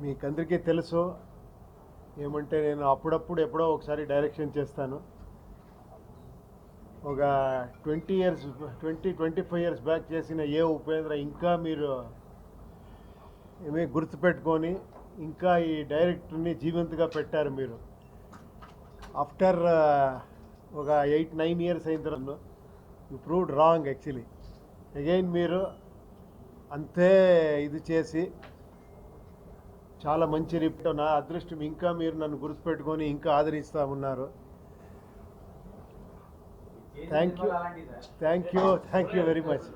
మీకందరికీ తెలుసు ఏమంటే నేను అప్పుడప్పుడు ఎప్పుడో ఒకసారి డైరెక్షన్ చేస్తాను. ఒక 20 ఇయర్స్ 25 ఇయర్స్ బ్యాక్ చేసిన ఉపేంద్ర ఇంకా మీరు ఏమీ గుర్తుపెట్టుకొని ఇంకా ఈ డైరెక్టర్ని జీవంతగా పెట్టారు మీరు. ఆఫ్టర్ ఒక 8-9 ఇయర్స్ అయిన తర్వాత you proved wrong actually. Again మీరు అంతే ఇది చేసి చాలా మంచి రిపోర్ట్. నా అదృష్టం ఇంకా మీరు నన్ను గుర్తుపెట్టుకొని ఇంకా ఆదరిస్తూ ఉన్నారు. Thank you very much.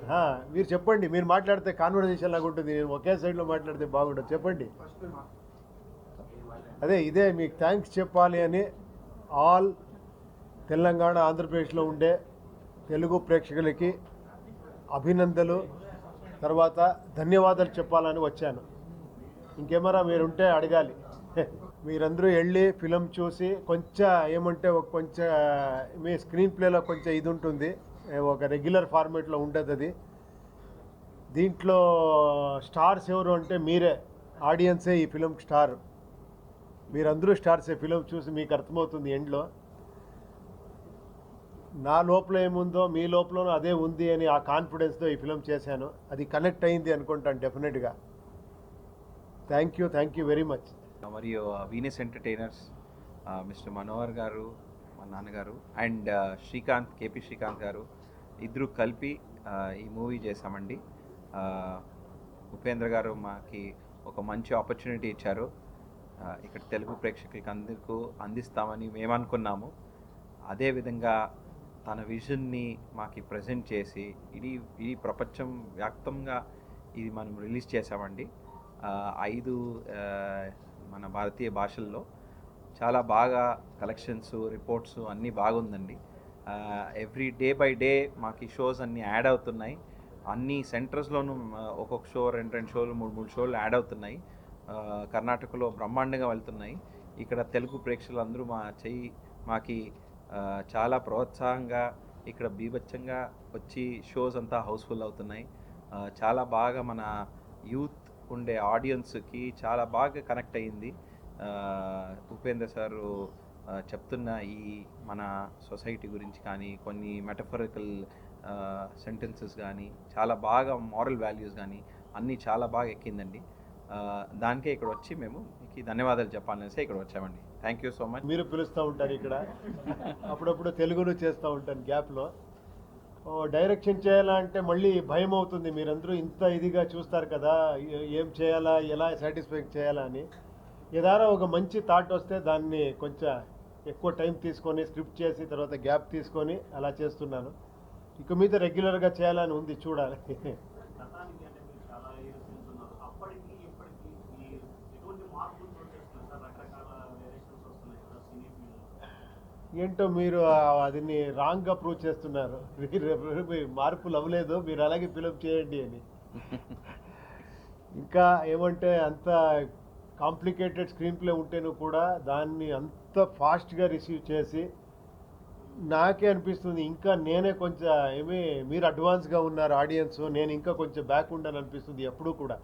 మీరు చెప్పండి, మీరు మాట్లాడితే కాన్వర్జేషన్ లాగా ఉంటుంది, నేను ఒకే సైడ్లో మాట్లాడితే బాగుంటుంది. చెప్పండి. ఇదే మీకు థ్యాంక్స్ చెప్పాలి అని ఆల్ తెలంగాణ ఆంధ్రప్రదేశ్లో ఉండే తెలుగు ప్రేక్షకులకి అభినందనలు, తర్వాత ధన్యవాదాలు చెప్పాలని వచ్చాను. ఇంకేమరా మీరుంటే అడగాలి. మీరందరూ వెళ్ళి ఫిలం చూసి కొంచెం ఏమంటే కొంచెం మీ స్క్రీన్ ప్లేలో కొంచెం ఇది ఉంటుంది, ఒక రెగ్యులర్ ఫార్మేట్లో ఉంటుంది అది. దీంట్లో స్టార్స్ ఎవరు అంటే మీరే, ఆడియన్సే ఈ ఫిలం స్టార్. మీరందరూ స్టార్సే. ఫిలం చూసి మీకు అర్థమవుతుంది ఎండ్లో. నా లోపల ఏముందో మీ లోపల అదే ఉంది అని ఆ కాన్ఫిడెన్స్తో ఈ ఫిలం చేశాను. అది కనెక్ట్ అయింది అనుకుంటాను డెఫినెట్గా. Thank you very much. మరియు వీనస్ ఎంటర్టైనర్స్, మిస్టర్ మనోహర్ గారు, మా నాన్నగారు, అండ్ కేపీ శ్రీకాంత్ గారు ఇద్దరు కలిపి ఈ మూవీ చేశామండి. ఉపేంద్ర గారు మాకి ఒక మంచి ఆపర్చునిటీ ఇచ్చారు. ఇక్కడ తెలుగు ప్రేక్షకులకి అందరికీ అందిస్తామని మేము అనుకున్నాము. అదేవిధంగా తన విజన్ని మాకు ప్రజెంట్ చేసి ఇది ప్రపంచం వ్యాప్తంగా ఇది మనం రిలీజ్ చేశామండి. 5 మన భారతీయ భాషల్లో చాలా బాగా కలెక్షన్స్, రిపోర్ట్స్ అన్నీ బాగుందండి. ఎవ్రీ డే బై డే మాకు ఈ షోస్ అన్నీ యాడ్ అవుతున్నాయి. అన్ని సెంటర్స్లోనూ ఒక్కొక్క షో 2 షోలు 3 షోలు యాడ్ అవుతున్నాయి. కర్ణాటకలో బ్రహ్మాండంగా వెళ్తున్నాయి. ఇక్కడ తెలుగు ప్రేక్షకులు అందరూ మాకి చాలా ప్రోత్సాహంగా ఇక్కడ బీభత్సంగా వచ్చి షోస్ అంతా హౌస్ఫుల్ అవుతున్నాయి. చాలా బాగా మన యూత్ ఉండే ఆడియన్స్కి చాలా బాగా కనెక్ట్ అయ్యింది. ఉపేంద్ర సారు చెప్తున్న ఈ మన సొసైటీ గురించి కానీ, కొన్ని మెటఫరికల్ సెంటెన్సెస్ కానీ, చాలా బాగా మారల్ వాల్యూస్ కానీ అన్నీ చాలా బాగా ఎక్కిందండి. దానికే ఇక్కడ వచ్చి మేము మీకు ధన్యవాదాలు చెప్పాలనేసి ఇక్కడ వచ్చామండి. Thank you so much. మీరు పిలుస్తూ ఉంటారు ఇక్కడ, అప్పుడప్పుడు తెలుగులో చేస్తూ ఉంటాను గ్యాప్లో. డైరెక్షన్ చేయాలంటే మళ్ళీ భయం అవుతుంది. మీరందరూ ఇంత ఇదిగా చూస్తారు కదా, ఏం చేయాలా, ఎలా సాటిస్ఫై చేయాలా అని. ఏదైనా ఒక మంచి థాట్ వస్తే దాన్ని కొంచెం ఎక్కువ టైం తీసుకొని స్క్రిప్ట్ చేసి తర్వాత గ్యాప్ తీసుకొని అలా చేస్తున్నాను. ఇక మీద రెగ్యులర్గా చేయాలని ఉంది, చూడాలి. ఏంటో మీరు అదిని రాంగ్గా ప్రూవ్ చేస్తున్నారు. మార్పులు అవ్వలేదు, మీరు అలాగే ఫిలప్ చేయండి అని. ఇంకా ఏమంటే అంత కాంప్లికేటెడ్ స్క్రీన్ ప్లే ఉంటేనూ కూడా దాన్ని అంత ఫాస్ట్గా రిసీవ్ చేసి నాకే అనిపిస్తుంది ఇంకా నేనే కొంచెం మీరు అడ్వాన్స్గా ఉన్నారు ఆడియన్స్, నేను ఇంకా కొంచెం బ్యాక్ ఉండాలని అనిపిస్తుంది. ఎప్పుడూ కూడా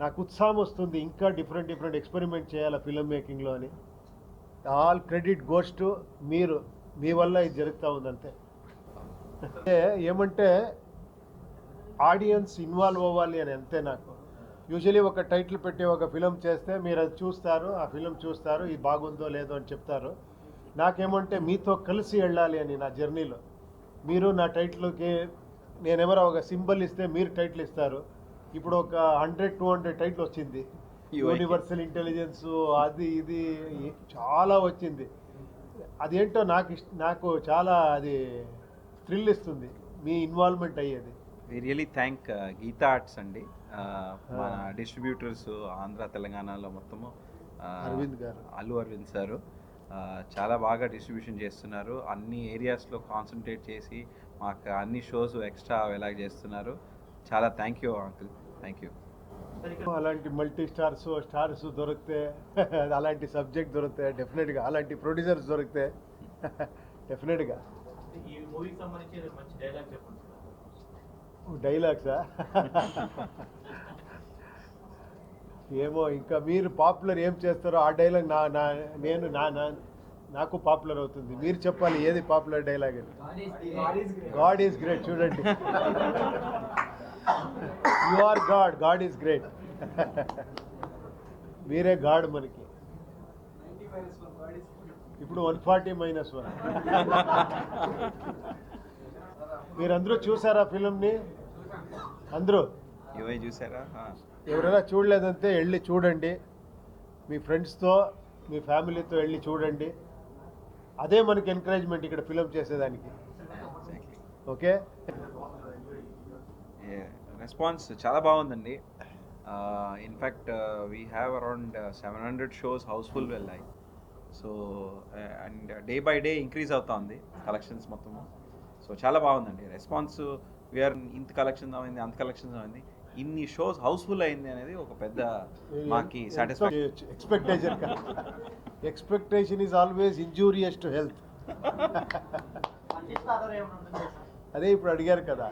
నాకు ఉత్సాహం వస్తుంది ఇంకా డిఫరెంట్ ఎక్స్పెరిమెంట్ చేయాలి ఫిల్మ్ మేకింగ్లో అని. ఆల్ క్రెడిట్ గోస్ టు మీరు, మీ వల్ల ఇది జరుగుతూ ఉందంతే. ఏమంటే ఆడియన్స్ ఇన్వాల్వ్ అవ్వాలి అని అంతే. నాకు యూజువలీ ఒక టైటిల్ పెట్టి ఒక ఫిలం చేస్తే మీరు అది చూస్తారు, ఆ ఫిలం చూస్తారు, ఇది బాగుందో లేదో అని చెప్తారు. నాకేమంటే మీతో కలిసి వెళ్ళాలి అని నా జర్నీలో. మీరు నా టైటిల్కి నేనేమరా ఒక సింబల్ ఇస్తే మీరు టైటిల్ ఇస్తారు. ఇప్పుడు ఒక 100-200 టైటిల్ వచ్చింది. యూనివర్సల్ ఇంటెలిజెన్స్ అది ఇది చాలా వచ్చింది. అదేంటో నాకు చాలా అది థ్రిల్ ఇస్తుంది మీ ఇన్వాల్వ్మెంట్ అయ్యేది. We really thank Geetha Arts అండి. మన డిస్ట్రిబ్యూటర్స్ ఆంధ్ర తెలంగాణలో మొత్తము అల్లు అరవింద్ సారు చాలా బాగా డిస్ట్రిబ్యూషన్ చేస్తున్నారు. అన్ని ఏరియాస్లో కాన్సన్ట్రేట్ చేసి మాకు అన్ని షోస్ ఎక్స్ట్రా ఎలాగ చేస్తున్నారు. చాలా thank you uncle, thank you. అలాంటి మల్టీ స్టార్స్ దొరికితే, అలాంటి సబ్జెక్ట్ దొరికితే డెఫినెట్గా, అలాంటి ప్రొడ్యూసర్స్ దొరికితే డెఫినెట్గా. డైలాగ్సా? ఏమో ఇంకా మీరు పాపులర్ ఏం చేస్తారో ఆ డైలాగ్ నాకు పాపులర్ అవుతుంది. మీరు చెప్పాలి ఏది పాపులర్ డైలాగ్ అని. గాడ్ ఈజ్ గ్రేట్ చూడండి. You are God, God is great. మీరే గాడ్ మనకి. ఇప్పుడు 140-1. మీరందరూ చూసారా ఫిలింని? అందరూ యువై చూసారా? ఎవరైనా చూడలేదంటే వెళ్ళి చూడండి. మీ ఫ్రెండ్స్తో మీ ఫ్యామిలీతో వెళ్ళి చూడండి. అదే మనకి ఎంకరేజ్మెంట్ ఇక్కడ ఫిలిం చేసేదానికి. ఓకే, రెస్పాన్స్ చాలా బాగుందండి. In fact we have around 700 shows housefull వెళ్ళాయి. So and day by day increase అవుతా ఉంది కలెక్షన్స్ మొత్తము. సో చాలా బాగుందండి రెస్పాన్స్. వీఆర్ ఇంత కలెక్షన్స్ అయింది, అంత కలెక్షన్స్ అయింది, ఇన్ని షోస్ హౌస్ఫుల్ అయింది అనేది ఒక పెద్ద మాకి satisfaction. Expectation is always injurious to health. అదే ఇప్పుడు అడిగారు కదా,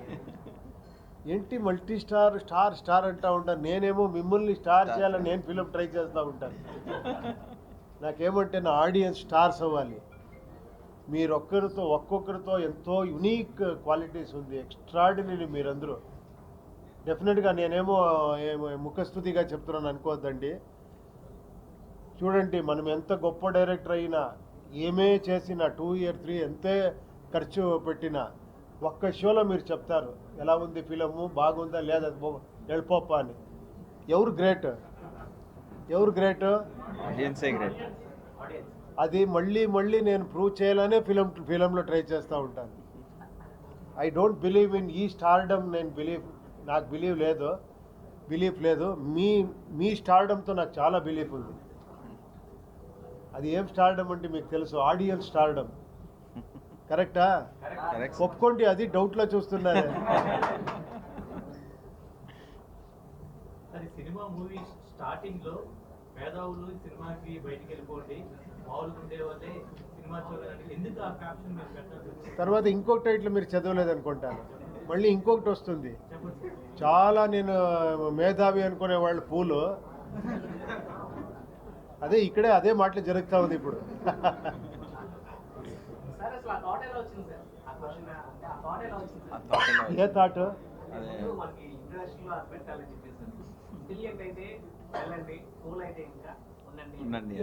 ఏంటి మల్టీ స్టార్ స్టార్ స్టార్ అంటూ ఉంటాను. నేనేమో మిమ్మల్ని స్టార్ చేయాలని నేను ఫిలిం ట్రై చేస్తూ ఉంటాను. నాకేమంటే నా ఆడియన్స్ స్టార్స్ అవ్వాలి. మీరు ఒక్కొక్కరితో ఎంతో యునీక్ క్వాలిటీస్ ఉంది, ఎక్స్ట్రాడినరీ మీరందరూ. డెఫినెట్గా నేనేమో ముఖస్తుతిగా చెప్తున్నాను అనుకోవద్దండి. చూడండి, మనం ఎంత గొప్ప డైరెక్టర్ అయినా, ఏమే చేసినా, 2 year 3 ఎంతే ఖర్చు పెట్టినా, ఒక్క షోలో మీరు చెప్తారు ఎలా ఉంది ఫిలము, బాగుందా లేదా, వెళ్ళిపోప్ప అని. ఎవరు గ్రేట్? ఆడియన్సే గ్రేట్. అది మళ్ళీ నేను ప్రూవ్ చేయాలనే ఫిలంలో ట్రై చేస్తూ ఉంటాను. ఐ డోంట్ బిలీవ్ ఇన్ ఈ స్టార్డమ్. నాకు బిలీఫ్ లేదు. మీ స్టార్డమ్తో నాకు చాలా బిలీఫ్ ఉంది. అది ఏం స్టార్డమ్ అంటే మీకు తెలుసు, ఆడియన్స్ స్టార్డమ్. కరెక్టా? ఒప్పుకోండి, అది డౌట్లో చూస్తున్నారు. సినిమా మూవీ స్టార్టింగ్ లో మేధావులు సినిమాకి బయటికి వెళ్ళిపోండి, మామూలుగా ఉండే వాళ్ళే సినిమా చూడాలని ఎందుకు ఆ క్యాప్షన్ మీరు పెట్టాలి? తర్వాత ఇంకొక టైటిల్ మీరు చదవలేదు అనుకుంటాను, మళ్ళీ ఇంకొకటి వస్తుంది. చాలా నేను మేధావి అనుకునే వాళ్ళు పూలు. ఇక్కడే అదే మాటలు జరుగుతూ ఉంది ఇప్పుడు. A thought?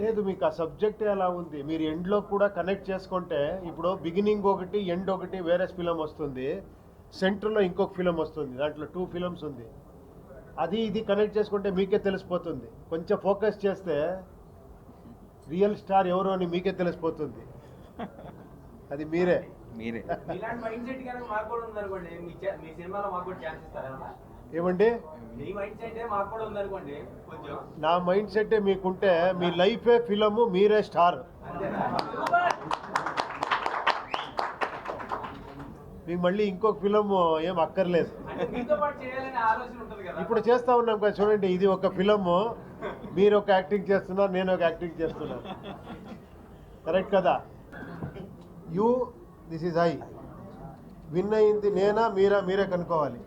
లేదు, మీకు ఆ సబ్జెక్ట్ ఎలా ఉంది, మీరు ఎండ్లో కూడా కనెక్ట్ చేసుకుంటే, ఇప్పుడు బిగినింగ్ ఒకటి ఎండ్ ఒకటి వేరే ఫిలం వస్తుంది, సెంటర్లో ఇంకొక ఫిలం వస్తుంది, దాంట్లో 2 films ఉంది. ఇది కనెక్ట్ చేసుకుంటే మీకే తెలిసిపోతుంది. కొంచెం ఫోకస్ చేస్తే రియల్ స్టార్ ఎవరు అని మీకే తెలిసిపోతుంది. అది మీరే. ఏమండి, నా మైండ్ సెట్ మీకుంటే మీ లైఫే ఫిలము, మీరే స్టార్. మీకు మళ్ళీ ఇంకొక ఫిలం ఏం అక్కర్లేదు. ఇప్పుడు చేస్తా ఉన్నాం కదా, చూడండి, ఇది ఒక ఫిలము, మీరు ఒక యాక్టింగ్ చేస్తున్నారు, నేను ఒక యాక్టింగ్ చేస్తున్నాను. కరెక్ట్ కదా? This is I. విన్ అయింది నేనా మీరే కనుక్కోవాలి.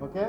ఓకే.